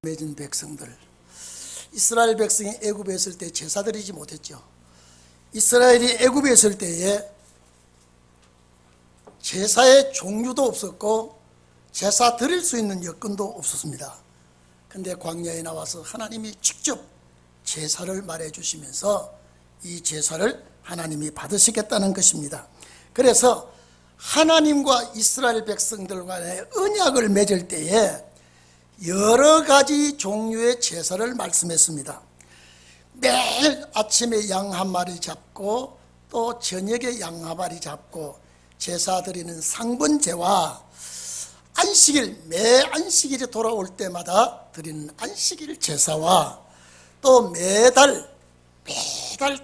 맺은 백성들, 이스라엘 백성이 애굽에 있을 때 제사 드리지 못했죠. 이스라엘이 애굽에 있을 때에 제사의 종류도 없었고 제사 드릴 수 있는 여건도 없었습니다. 근데 광야에 나와서 하나님이 직접 제사를 말해 주시면서 이 제사를 하나님이 받으시겠다는 것입니다. 그래서 하나님과 이스라엘 백성들 간의 언약을 맺을 때에 여러 가지 종류의 제사를 말씀했습니다. 매일 아침에 양 한 마리 잡고 또 저녁에 양 한 마리 잡고 제사 드리는 상번제와 안식일, 매 안식일이 돌아올 때마다 드리는 안식일 제사와 또 매달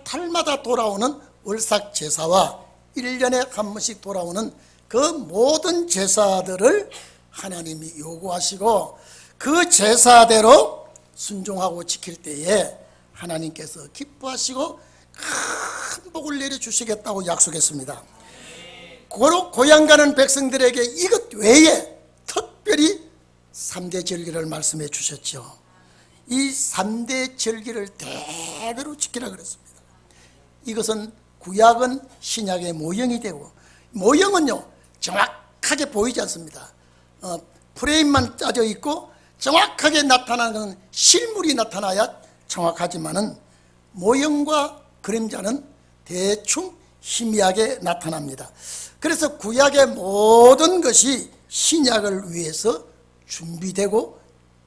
달마다 돌아오는 월삭 제사와 1년에 한 번씩 돌아오는 그 모든 제사들을 하나님이 요구하시고 그 제사대로 순종하고 지킬 때에 하나님께서 기뻐하시고 큰 복을 내려주시겠다고 약속했습니다. 고향 가는 백성들에게 이것 외에 특별히 3대 절기를 말씀해 주셨죠. 이 3대 절기를 대대로 지키라 그랬습니다. 이것은 구약은 신약의 모형이 되고, 모형은요 정확하게 보이지 않습니다. 프레임만 짜져 있고 정확하게 나타나는 것은 실물이 나타나야 정확하지만은 모형과 그림자는 대충 희미하게 나타납니다. 그래서 구약의 모든 것이 신약을 위해서 준비되고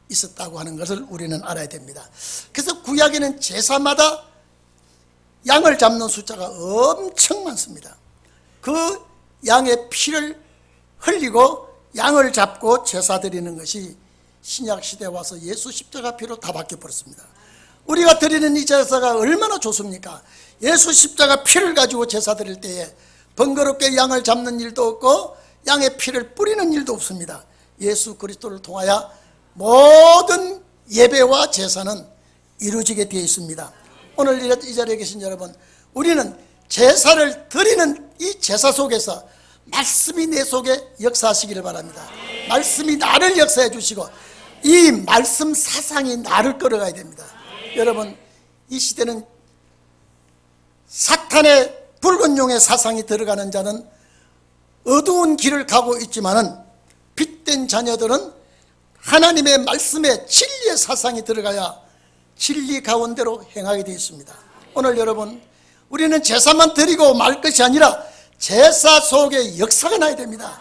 있었다고 하는 것을 우리는 알아야 됩니다. 그래서 구약에는 제사마다 양을 잡는 숫자가 엄청 많습니다. 그 양의 피를 흘리고 양을 잡고 제사 드리는 것이 신약 시대에 와서 예수 십자가 피로 다 바뀌어버렸습니다. 우리가 드리는 이 제사가 얼마나 좋습니까? 예수 십자가 피를 가지고 제사 드릴 때에 번거롭게 양을 잡는 일도 없고 양의 피를 뿌리는 일도 없습니다. 예수 그리스도를 통하여 모든 예배와 제사는 이루어지게 되어 있습니다. 오늘 이 자리에 계신 여러분, 우리는 제사를 드리는 이 제사 속에서 말씀이 내 속에 역사하시기를 바랍니다. 말씀이 나를 역사해 주시고 이 말씀 사상이 나를 끌어가야 됩니다. 여러분, 이 시대는 사탄의 붉은 용의 사상이 들어가는 자는 어두운 길을 가고 있지만은 빛된 자녀들은 하나님의 말씀에 진리의 사상이 들어가야 진리 가운데로 행하게 되어 있습니다. 오늘 여러분, 우리는 제사만 드리고 말 것이 아니라 제사 속에 역사가 나야 됩니다.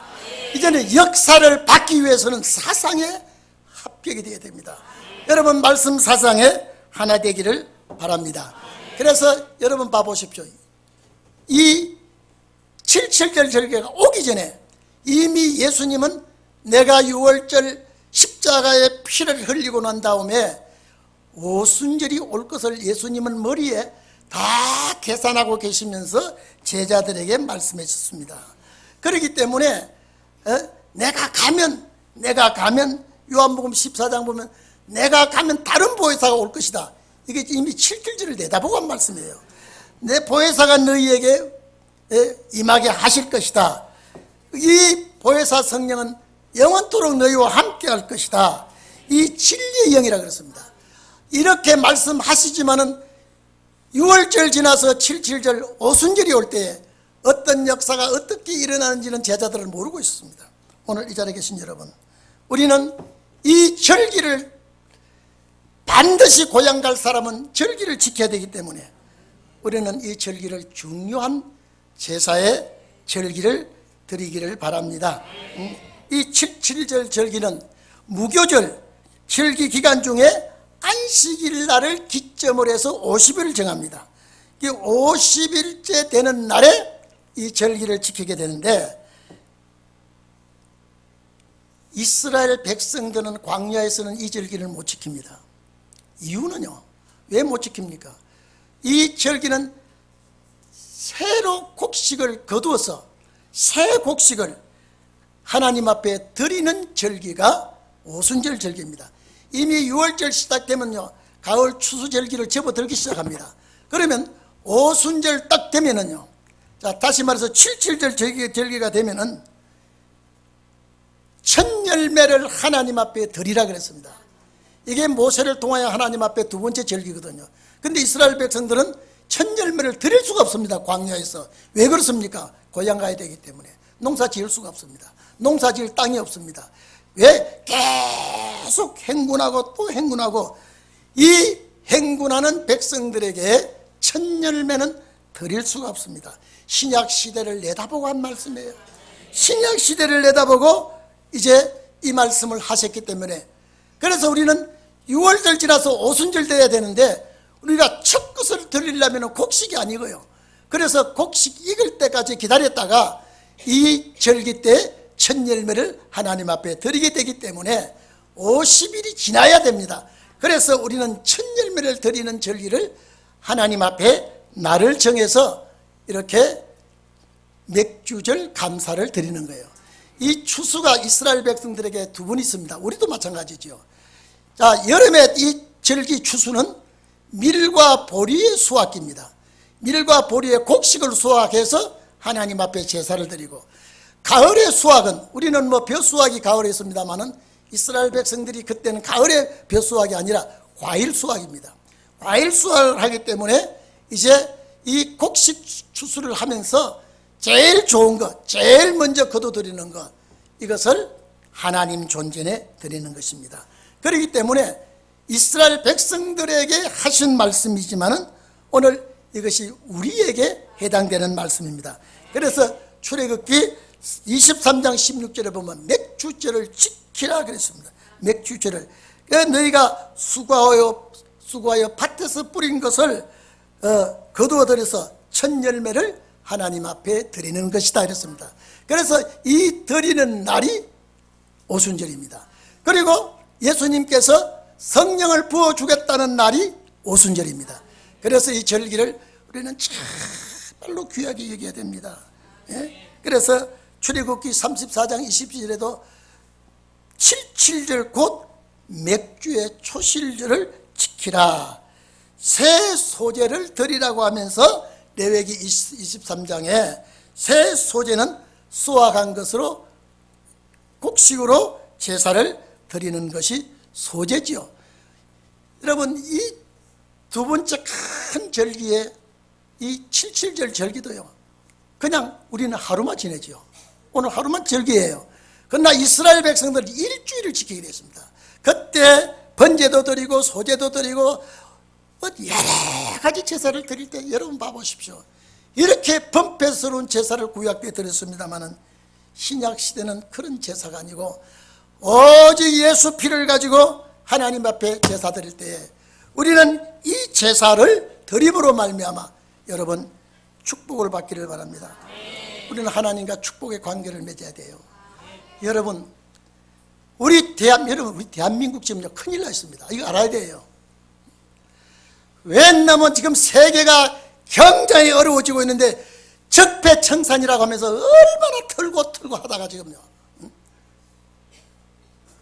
이제는 역사를 받기 위해서는 사상에 합격이 되어야 됩니다. 여러분, 말씀 사상에 하나 되기를 바랍니다. 그래서 여러분 봐보십시오. 이 7.7절 절기가 오기 전에 이미 예수님은 내가 6월절 십자가의 피를 흘리고 난 다음에 오순절이 올 것을 예수님은 머리에 다 계산하고 계시면서 제자들에게 말씀하셨습니다. 그렇기 때문에 내가 가면 요한복음 14장 보면 내가 가면 다른 보혜사가 올 것이다. 이게 이미 7절을 내다보고 한 말씀이에요. 내 보혜사가 너희에게 임하게 하실 것이다. 이 보혜사 성령은 영원토록 너희와 함께 할 것이다. 이 진리의 영이라 그랬습니다. 이렇게 말씀하시지만은 6월절 지나서 7.7절 오순절이 올 때에 어떤 역사가 어떻게 일어나는지는 제자들은 모르고 있습니다. 오늘 이 자리에 계신 여러분, 우리는 이 절기를 반드시 고향 갈 사람은 절기를 지켜야 되기 때문에 우리는 이 절기를 중요한 제사의 절기를 드리기를 바랍니다. 이 7.7절 절기는 무교절 절기 기간 중에 안식일 날을 기점으로 해서 50일을 정합니다. 50일째 되는 날에 이 절기를 지키게 되는데, 이스라엘 백성들은 광야에서는 이 절기를 못 지킵니다. 이유는요, 왜 못 지킵니까? 이 절기는 새로 곡식을 거두어서 새 곡식을 하나님 앞에 드리는 절기가 오순절 절기입니다. 이미 6월절 시작되면요, 가을 추수절기를 접어들기 시작합니다. 그러면 오순절 딱 되면은요, 자, 다시 말해서 7.7절 절기가 되면은 첫 열매를 하나님 앞에 드리라 그랬습니다. 이게 모세를 통하여 하나님 앞에 두 번째 절기거든요. 근데 이스라엘 백성들은 첫 열매를 드릴 수가 없습니다. 광야에서. 왜 그렇습니까? 고향 가야 되기 때문에. 농사 지을 수가 없습니다. 농사 지을 땅이 없습니다. 왜? 계속 행군하고 또 행군하고, 이 행군하는 백성들에게 첫 열매는 드릴 수가 없습니다. 신약 시대를 내다보고 한 말씀이에요. 신약 시대를 내다보고 이제 이 말씀을 하셨기 때문에, 그래서 우리는 6월절 지나서 오순절 돼야 되는데, 우리가 첫 것을 드리려면 곡식이 아니고요. 그래서 곡식 익을 때까지 기다렸다가 이 절기 때 첫 열매를 하나님 앞에 드리게 되기 때문에 50일이 지나야 됩니다. 그래서 우리는 첫 열매를 드리는 절기를 하나님 앞에 날을 정해서 이렇게 맥주절 감사를 드리는 거예요. 이 추수가 이스라엘 백성들에게 두 번 있습니다. 우리도 마찬가지죠. 자, 여름에 이 절기 추수는 밀과 보리의 수확기입니다. 밀과 보리의 곡식을 수확해서 하나님 앞에 제사를 드리고, 가을의 수확은, 우리는 뭐 벼수확이 가을에 있습니다만은 이스라엘 백성들이 그때는 가을에 벼수확이 아니라 과일 수확입니다. 과일 수확을 하기 때문에 이제 이 곡식 추수를 하면서 제일 좋은 것, 제일 먼저 거둬들이는 것, 이것을 하나님 존전에 드리는 것입니다. 그렇기 때문에 이스라엘 백성들에게 하신 말씀이지만은 오늘 이것이 우리에게 해당되는 말씀입니다. 그래서 출애굽기 23장 16절에 보면 맥주절을 지키라 그랬습니다. 맥주절을. 너희가 수고하여 밭에서 뿌린 것을 거두어들여서 첫 열매를 하나님 앞에 드리는 것이다 이랬습니다. 그래서 이 드리는 날이 오순절입니다. 그리고 예수님께서 성령을 부어주겠다는 날이 오순절입니다. 그래서 이 절기를 우리는 정말로 귀하게 여겨야 됩니다. 예? 그래서 출애굽기 34장 20절에도 77절 곧 맥주의 초실절을 지키라, 새 소재를 드리라고 하면서 레위기 23장에 새 소재는 수확한 것으로 곡식으로 제사를 드리는 것이 소재지요. 여러분, 이 두 번째 큰 절기에 이 77절 절기도요, 그냥 우리는 하루만 지내죠. 오늘 하루만 절기예요. 그러나 이스라엘 백성들은 일주일을 지키기로 했습니다. 그때 번제도 드리고 소제도 드리고 여러 가지 제사를 드릴 때 여러분 봐보십시오. 이렇게 범패스러운 제사를 구약 때 드렸습니다마는 신약 시대는 그런 제사가 아니고 오직 예수 피를 가지고 하나님 앞에 제사 드릴 때에 우리는 이 제사를 드림으로 말미암아 여러분 축복을 받기를 바랍니다. 우리는 하나님과 축복의 관계를 맺어야 돼요. 여러분, 우리 대한민국 지금요 큰일 나 있습니다. 이거 알아야 돼요. 왜냐면 지금 세계가 굉장히 어려워지고 있는데 적폐청산이라고 하면서 얼마나 털고 하다가 지금요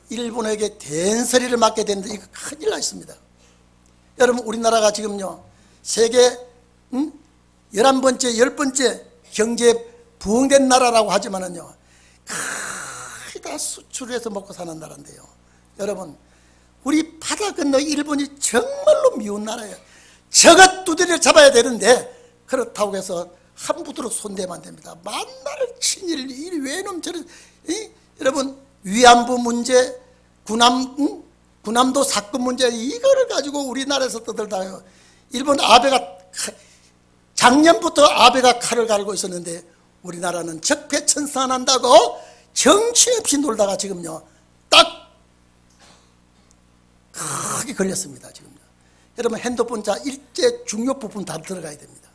일본에게 대연소리를 맞게 되는데 이거 큰일 나 있습니다. 여러분, 우리나라가 지금요 세계 11번째 10번째 경제 부흥된 나라라고 하지만은요 거의 다 수출해서 먹고 사는 나라인데요. 여러분, 우리 바다 건너 일본이 정말로 미운 나라예요. 저것 두드려 잡아야 되는데 그렇다고 해서 함부로 손대면 안 됩니다. 만날 친일 이 외놈 저런 여러분 위안부 문제, 군함도 사건 문제 이거를 가지고 우리나라에서 떠들다요. 일본 아베가 작년부터 아베가 칼을 갈고 있었는데 우리나라는 적폐청산한다고 정신없이 놀다가 지금요 딱 크게 걸렸습니다. 지금요. 여러분, 핸드폰 자 일제 중요 부품 다 들어가야 됩니다.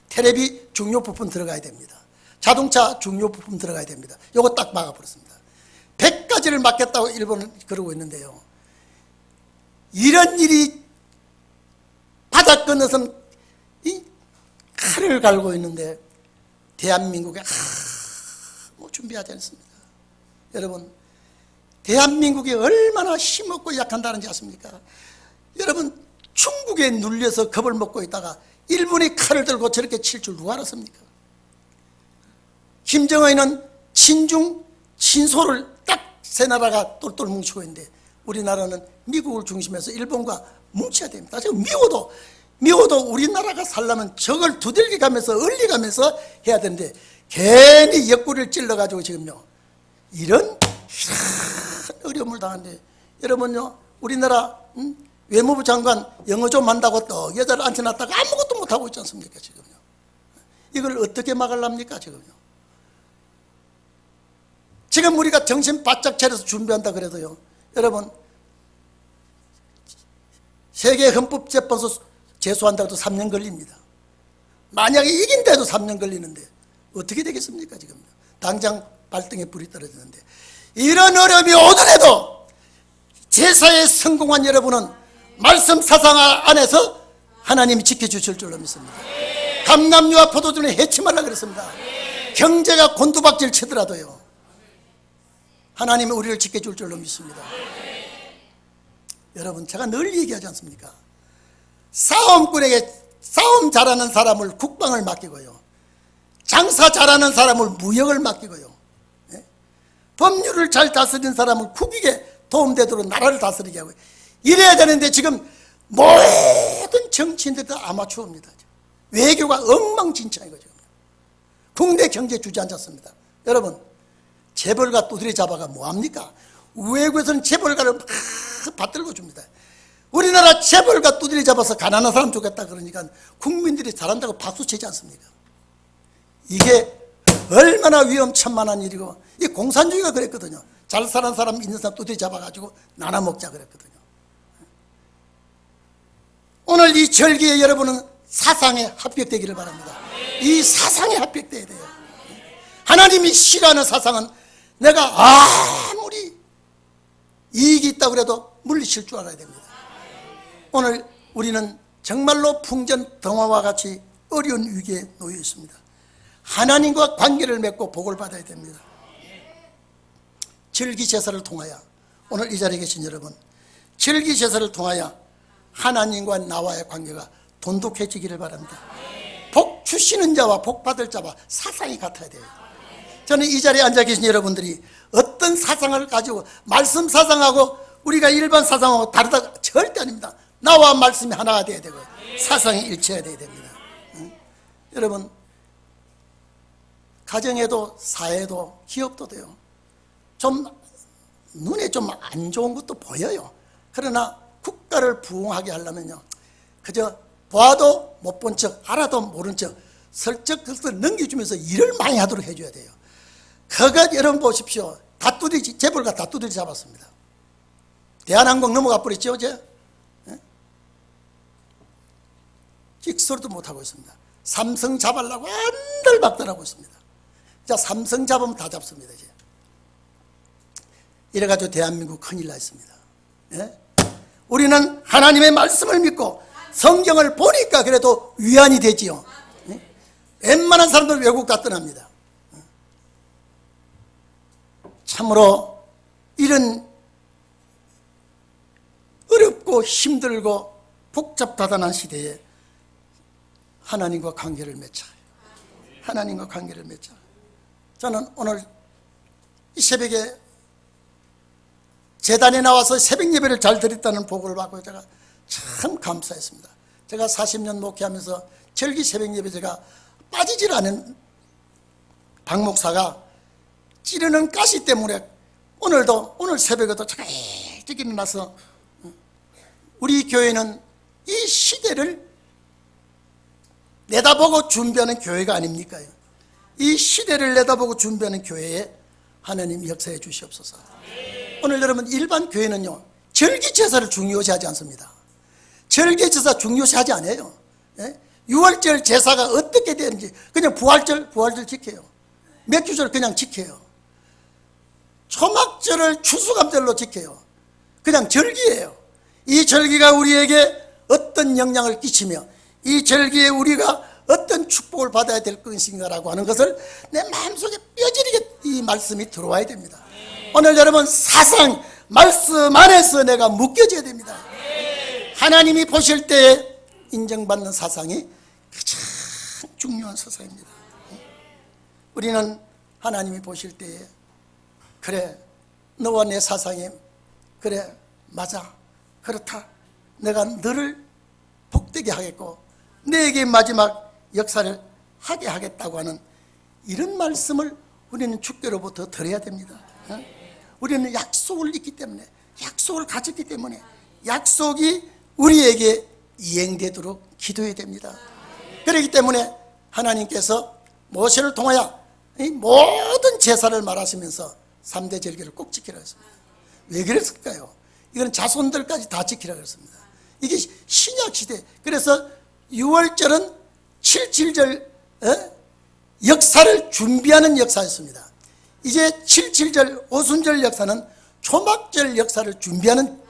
텔레비 중요 부품 들어가야 됩니다. 자동차 중요 부품 들어가야 됩니다. 요거 딱 막아버렸습니다. 100가지를 막겠다고 일본은 그러고 있는데요. 이런 일이 바다 건너서 이 칼을 갈고 있는데 대한민국에 뭐 준비하지 않습니다. 여러분, 대한민국이 얼마나 힘없고 약한다는지 아십니까? 여러분, 중국에 눌려서 겁을 먹고 있다가 일본이 칼을 들고 저렇게 칠 줄 누가 알았습니까? 김정은은 친중, 친소를 딱 세 나라가 똘똘 뭉치고 있는데 우리나라는 미국을 중심해서 일본과 뭉쳐야 됩니다. 지금 미워도 우리나라가 살려면 적을 두들겨 가면서 얼리가면서 해야 되는데 괜히 옆구리를 찔러가지고 지금요 이런 어려움을 당하는데, 여러분요 우리나라 외무부 장관 영어 좀 한다고 또 여자를 앉혀놨다가 아무것도 못하고 있지 않습니까? 지금요 이걸 어떻게 막으랍니까? 지금 우리가 정신 바짝 차려서 준비한다 그래도요, 여러분 세계 헌법재판소 제소한다고 해도 3년 걸립니다. 만약에 이긴데도 3년 걸리는데 어떻게 되겠습니까? 지금요 당장 발등에 불이 떨어지는데, 이런 어려움이 오더라도 제사에 성공한 여러분은 말씀 사상 안에서 하나님이 지켜주실 줄로 믿습니다. 감남류와 포도주는 해치 말라 그랬습니다. 경제가 곤두박질 치더라도요 하나님이 우리를 지켜줄 줄로 믿습니다. 여러분 제가 늘 얘기하지 않습니까? 싸움꾼에게 싸움 잘하는 사람을 국방을 맡기고요, 장사 잘하는 사람을 무역을 맡기고요, 법률을 잘 다스리는 사람은 국익에 도움되도록 나라를 다스리게 하고 이래야 되는데, 지금 모든 정치인들이 다 아마추어입니다. 외교가 엉망진창이고 지금 국내 경제 주저앉았습니다. 여러분 재벌가 두드려 잡아가 뭐합니까? 외국에서는 재벌가를 막 받들고 줍니다. 우리나라 재벌가 두드려 잡아서 가난한 사람 죽였다 그러니까 국민들이 잘한다고 박수치지 않습니까? 이게 얼마나 위험천만한 일이고, 이 공산주의가 그랬거든요. 잘 사는 사람 있는 사람 두드려 잡아가지고 나눠 먹자 그랬거든요. 오늘 이 절기에 여러분은 사상에 합격되기를 바랍니다. 이 사상에 합격돼야 돼요. 하나님이 싫어하는 사상은 내가 아무리 이익이 있다고 해도 물리칠 줄 알아야 됩니다. 오늘 우리는 정말로 풍전등화와 같이 어려운 위기에 놓여 있습니다. 하나님과 관계를 맺고 복을 받아야 됩니다. 절기제사를 통하여, 오늘 이 자리에 계신 여러분, 절기제사를 통하여 하나님과 나와의 관계가 돈독해지기를 바랍니다. 복 주시는 자와 복 받을 자와 사상이 같아야 돼요. 저는 이 자리에 앉아 계신 여러분들이 어떤 사상을 가지고, 말씀 사상하고 우리가 일반 사상하고 다르다 절대 아닙니다. 나와 말씀이 하나가 돼야 되고 사상이 일치해야 돼야 됩니다. 여러분 가정에도 사회도 기업도 돼요. 좀 눈에 좀 안 좋은 것도 보여요. 그러나 국가를 부흥하게 하려면요, 그저 봐도 못 본 척, 알아도 모른 척 슬쩍 그것을 넘겨주면서 일을 많이 하도록 해줘야 돼요. 그것 여러분 보십시오. 재벌가 다 두드리 잡았습니다. 대한항공 넘어가 버렸죠 어제? 찍소리도 못하고 있습니다. 삼성 잡으려고 안달박달하고 있습니다. 자, 삼성 잡으면 다 잡습니다. 이제 이래가지고 대한민국 큰일 나 있습니다. 예? 우리는 하나님의 말씀을 믿고 성경을 보니까 그래도 위안이 되지요. 예? 웬만한 사람들 외국 다 떠납니다. 참으로 이런 어렵고 힘들고 복잡다단한 시대에 하나님과 관계를 맺자. 하나님과 관계를 맺자. 저는 오늘 이 새벽에 재단에 나와서 새벽 예배를 잘 드렸다는 보고를 받고 제가 참 감사했습니다. 제가 40년 목회하면서 절기 새벽 예배 제가 빠지질 않은 박 목사가 찌르는 가시 때문에 오늘 새벽에도 일찍 일어나서 우리 교회는 이 시대를 내다보고 준비하는 교회가 아닙니까? 이 시대를 내다보고 준비하는 교회에 하나님 역사해 주시옵소서. 오늘 여러분 일반 교회는요 절기제사를 중요시하지 않습니다. 절기제사 중요시하지 않아요. 예? 6월절 제사가 어떻게 되는지 그냥 부활절 지켜요. 몇 주절 그냥 지켜요. 초막절을 추수감절로 지켜요. 그냥 절기예요. 이 절기가 우리에게 어떤 영향을 끼치며 이 절기에 우리가 어떤 축복을 받아야 될 것인가라고 하는 것을 내 마음속에 뼈저리게 이 말씀이 들어와야 됩니다. 오늘 여러분 사상, 말씀 안에서 내가 묶여져야 됩니다. 하나님이 보실 때에 인정받는 사상이 가장 중요한 사상입니다. 우리는 하나님이 보실 때에 그래 너와 내 사상이 그래 맞아, 그렇다, 내가 너를 복되게 하겠고 너에게 마지막 역사를 하게 하겠다고 하는 이런 말씀을 우리는 주께로부터 들어야 됩니다. 우리는 약속을 잊기 때문에, 약속을 가졌기 때문에 약속이 우리에게 이행되도록 기도해야 됩니다. 그렇기 때문에 하나님께서 모세를 통하여 이 모든 제사를 말하시면서 3대 절기를 꼭 지키라 했습니다. 왜 그랬을까요? 이건 자손들까지 다 지키라 그랬습니다. 이게 신약 시대. 그래서 6월절은 77절 역사를 준비하는 역사였습니다. 이제 77절 오순절 역사는 초막절 역사를 준비하는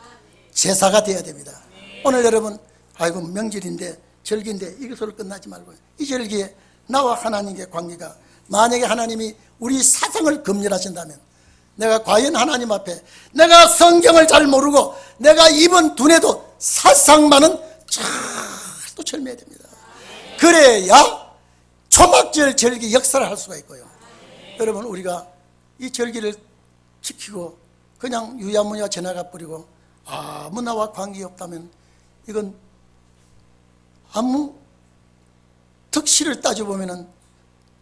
제사가 되어야 됩니다. 오늘 여러분, 아이고 명절인데 절기인데 이것으로 끝나지 말고 이 절기에 나와 하나님의 관계가, 만약에 하나님이 우리 사상을 검열하신다면 내가 과연 하나님 앞에 내가 성경을 잘 모르고 내가 입은 두뇌도 사상만은 잘도 철미해야 됩니다. 그래야 초막절 절기 역사를 할 수가 있고요. 여러분, 우리가 이 절기를 지키고 그냥 유야무야 지나가 버리고 아무 나와 관계없다면 이건 아무 득실을 따져보면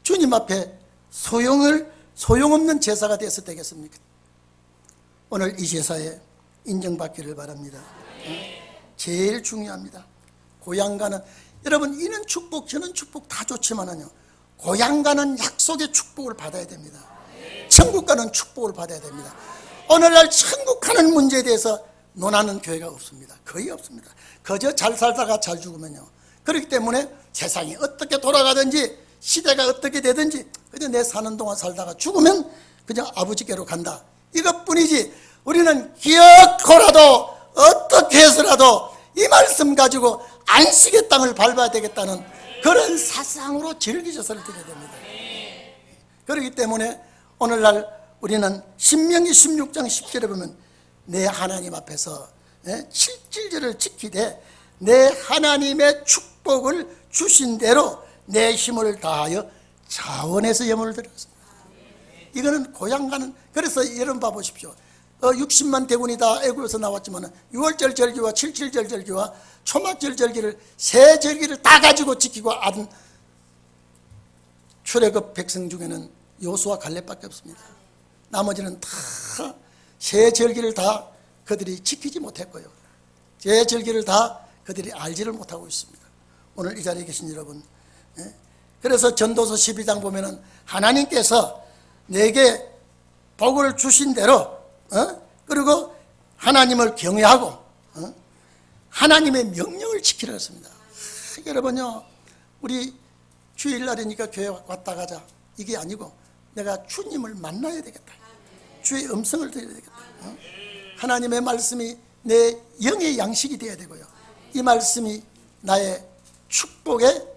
주님 앞에 소용없는 제사가 되어서 되겠습니까? 오늘 이 제사에 인정받기를 바랍니다. 제일 중요합니다. 고향가는, 여러분, 이는 축복 저는 축복 다 좋지만은요, 고향가는 약속의 축복을 받아야 됩니다. 천국 가는 축복을 받아야 됩니다. 오늘날 천국 가는 문제에 대해서 논하는 교회가 없습니다. 거의 없습니다. 그저 잘 살다가 잘 죽으면요. 그렇기 때문에 세상이 어떻게 돌아가든지 시대가 어떻게 되든지 그저 내 사는 동안 살다가 죽으면 그냥 아버지께로 간다, 이것뿐이지, 우리는 기어코라도 어떻게 해서라도 이 말씀 가지고 안식의 땅을 밟아야 되겠다는 그런 사상으로 절기제사를 드려야 됩니다. 그렇기 때문에 오늘날 우리는 신명기 16장 10절에 보면 내 하나님 앞에서 7절을 지키되 내 하나님의 축복을 주신 대로 내 힘을 다하여 자원해서 예물을 드렸습니다. 이거는 고향가는, 그래서 여러분 봐보십시오. 60만 대군이 다 애굽에서 나왔지만 6월절 절기와 77절 절기와 초막절 절기를, 세 절기를 다 가지고 지키고 아는 출애굽 백성 중에는 여호수아 갈렙밖에 없습니다. 나머지는 다 세 절기를 다 그들이 지키지 못했고요, 세 절기를 다 그들이 알지를 못하고 있습니다. 오늘 이 자리에 계신 여러분, 그래서 전도서 12장 보면은 하나님께서 내게 복을 주신 대로 그리고 하나님을 경외하고 하나님의 명령을 지키라 했습니다. 여러분요, 우리 주일날이니까 교회 왔다 가자 이게 아니고 내가 주님을 만나야 되겠다, 주의 음성을 들어야 되겠다, 하나님의 말씀이 내 영의 양식이 되어야 되고요, 이 말씀이 나의 축복의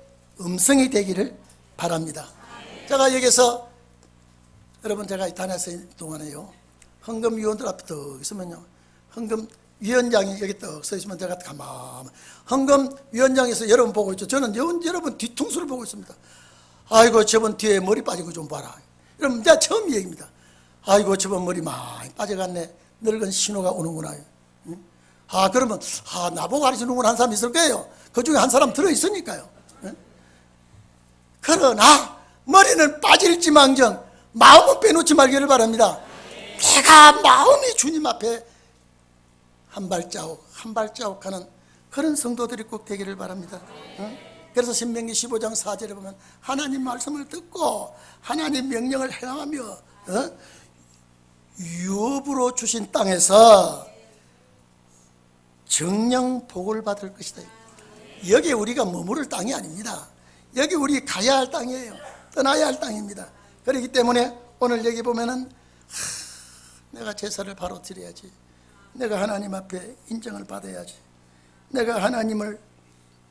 음성이 되기를 바랍니다. 제가 여기서 여러분, 제가 다녔을 동안에요, 헌금위원들 앞에 더 있으면요, 헌금위원장이 여기 딱 서 있으면 제가 가만, 헌금위원장에서 여러분 보고 있죠. 저는 여러분 뒤통수를 보고 있습니다. 아이고 저번 뒤에 머리 빠진 거 좀 봐라. 여러분, 제가 처음 얘기입니다. 아이고 저번 머리 많이 빠져갔네, 늙은 신호가 오는구나. 그러면 나보고 가르치는구나 한 사람 있을 거예요. 그 중에 한 사람 들어있으니까요. 그러나 머리는 빠질지망정 마음은 빼놓지 말기를 바랍니다. 내가 마음이 주님 앞에 한 발자국 한 발자국 하는 그런 성도들이 꼭 되기를 바랍니다. 그래서 신명기 15장 4절에 보면 하나님 말씀을 듣고 하나님 명령을 행하며 유업으로 주신 땅에서 정령 복을 받을 것이다. 여기 우리가 머무를 땅이 아닙니다. 여기 우리 가야 할 땅이에요. 떠나야 할 땅입니다. 그렇기 때문에 오늘 여기 보면은 내가 제사를 바로 드려야지, 내가 하나님 앞에 인정을 받아야지, 내가 하나님을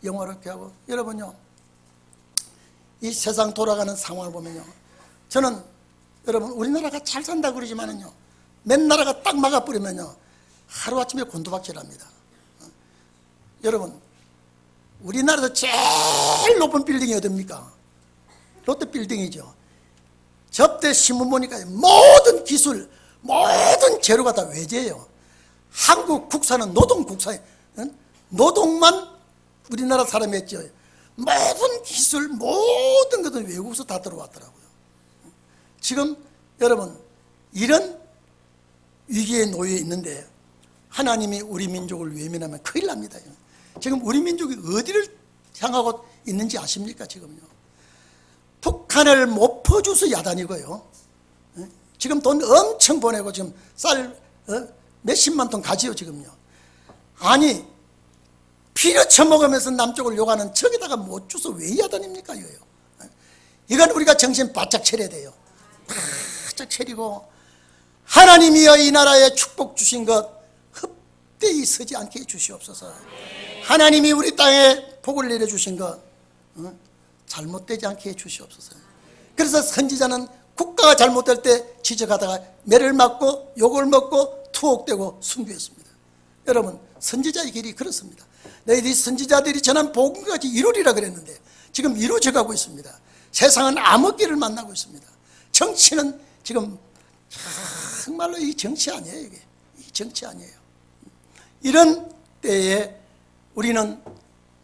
영화롭게 하고. 여러분요, 이 세상 돌아가는 상황을 보면요, 저는 여러분 우리나라가 잘 산다고 그러지만은요, 맨 나라가 딱 막아버리면요 하루아침에 곤두박질합니다. 여러분, 우리나라에서 제일 높은 빌딩이 어딥니까? 롯데빌딩이죠. 접대 신문 보니까 모든 기술, 모든 재료가 다 외제예요. 한국 국사는 노동 국사, 노동만 우리나라 사람이 했죠. 모든 기술, 모든 것은 외국에서 다 들어왔더라고요. 지금 여러분 이런 위기에 놓여 있는데 하나님이 우리 민족을 외면하면 큰일 납니다. 지금 우리 민족이 어디를 향하고 있는지 아십니까? 지금요, 북한을 못 퍼줘서 야단이고요, 지금 돈 엄청 보내고 지금 쌀 몇십만 톤 가지요 지금요. 아니 피를 처먹으면서 남쪽을 욕하는 저기다가 못 줘서 왜 야단입니까? 이건 우리가 정신 바짝 차려야 돼요. 바짝 차리고 하나님이여 이 나라에 축복 주신 것 헛되이 서지 않게 해주시옵소서. 하나님이 우리 땅에 복을 내려주신 것 잘못되지 않게 해주시옵소서. 그래서 선지자는 국가가 잘못될 때 지적하다가 매를 맞고 욕을 먹고 투옥되고 순교했습니다. 여러분 선지자의 길이 그렇습니다. 너희들이 선지자들이 전한 복음까지 이루리라 그랬는데 지금 이루어져 가고 있습니다. 세상은 암흑기를 만나고 있습니다. 정치는 지금 정말로 이 정치 아니에요. 이게 이 정치 아니에요. 이런 때에 우리는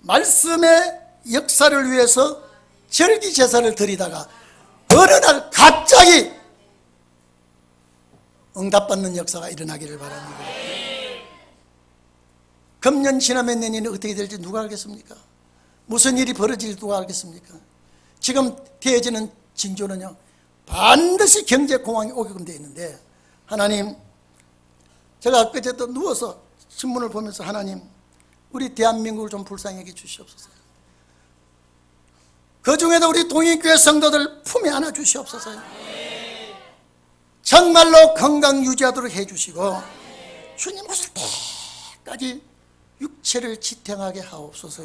말씀의 역사를 위해서 절기 제사를 드리다가 어느 날 갑자기 응답받는 역사가 일어나기를 바랍니다. 금년 지나면 내년에 어떻게 될지 누가 알겠습니까? 무슨 일이 벌어질지 누가 알겠습니까? 지금 되어지는 징조는요, 반드시 경제 공황이 오게끔 되어 있는데, 하나님, 제가 그제도 누워서 신문을 보면서 하나님, 우리 대한민국을 좀 불쌍히 여겨 주시옵소서. 그 중에도 우리 동인교회 성도들 품에 안아 주시옵소서. 정말로 건강 유지하도록 해주시고 주님 오실 때까지 육체를 지탱하게 하옵소서.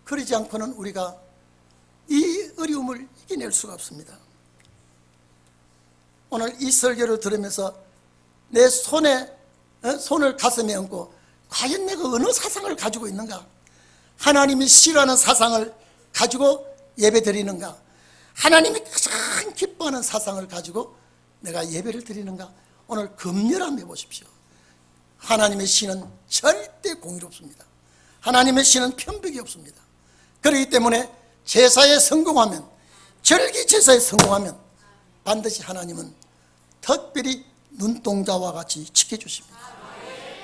그러지 않고는 우리가 이 어려움을 이겨낼 수가 없습니다. 오늘 이 설교를 들으면서 내 손을 가슴에 얹고 과연 내가 어느 사상을 가지고 있는가? 하나님이 싫어하는 사상을 가지고 예배 드리는가? 하나님이 가장 기뻐하는 사상을 가지고 내가 예배를 드리는가? 오늘 검열함 해보십시오. 하나님의 신은 절대 공의롭습니다. 하나님의 신은 편벽이 없습니다. 그렇기 때문에 제사에 성공하면, 절기 제사에 성공하면 반드시 하나님은 특별히 눈동자와 같이 지켜주십니다.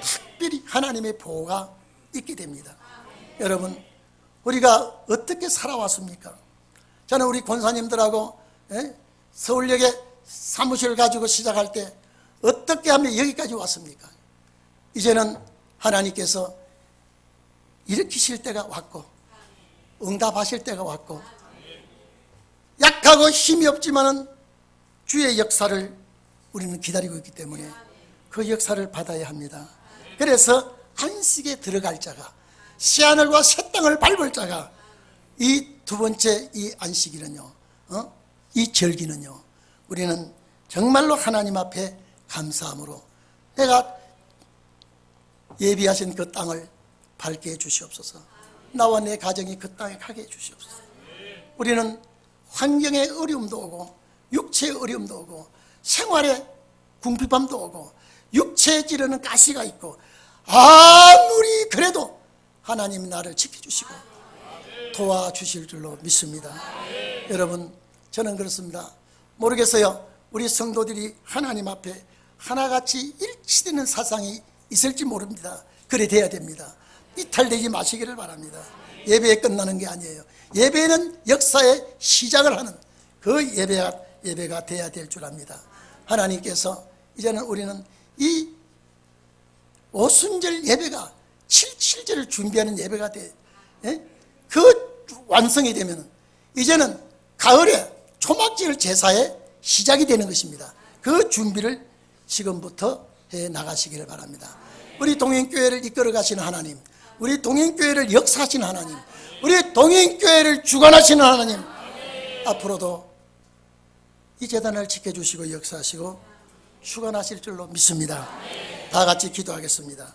특별히 하나님의 보호가 있게 됩니다. 여러분, 우리가 어떻게 살아왔습니까? 저는 우리 권사님들하고 서울역에 사무실을 가지고 시작할 때 어떻게 하면 여기까지 왔습니까? 이제는 하나님께서 일으키실 때가 왔고 응답하실 때가 왔고, 약하고 힘이 없지만은 주의 역사를 우리는 기다리고 있기 때문에 그 역사를 받아야 합니다. 그래서 안식에 들어갈 자가, 새하늘과 새 땅을 밟을 자가, 이 두 번째 이 안식일은요, 이 절기는요, 우리는 정말로 하나님 앞에 감사함으로 내가 예비하신 그 땅을 밟게 해 주시옵소서. 나와 내 가정이 그 땅에 가게 해 주시옵소서. 우리는 환경의 어려움도 오고 육체의 어려움도 오고 생활의 궁핍함도 오고 육체에 찌르는 가시가 있고, 아무리 그래도 하나님이 나를 지켜주시고 도와주실 줄로 믿습니다. 여러분, 저는 그렇습니다. 모르겠어요. 우리 성도들이 하나님 앞에 하나같이 일치되는 사상이 있을지 모릅니다. 그래 돼야 됩니다. 이탈되지 마시기를 바랍니다. 예배에 끝나는 게 아니에요. 예배는 역사의 시작을 하는 그 예배가 돼야 될 줄 압니다. 하나님께서 이제는 우리는 이 오순절 예배가 77절을 준비하는 예배가 돼. 그 완성이 되면 이제는 가을에 초막절 제사의 시작이 되는 것입니다. 그 준비를 지금부터 해 나가시기를 바랍니다. 우리 동행교회를 이끌어 가시는 하나님, 우리 동행교회를 역사하시는 하나님, 우리 동행교회를 주관하시는 하나님, 앞으로도 이 재단을 지켜주시고 역사하시고 주관하실 줄로 믿습니다. 다 같이 기도하겠습니다.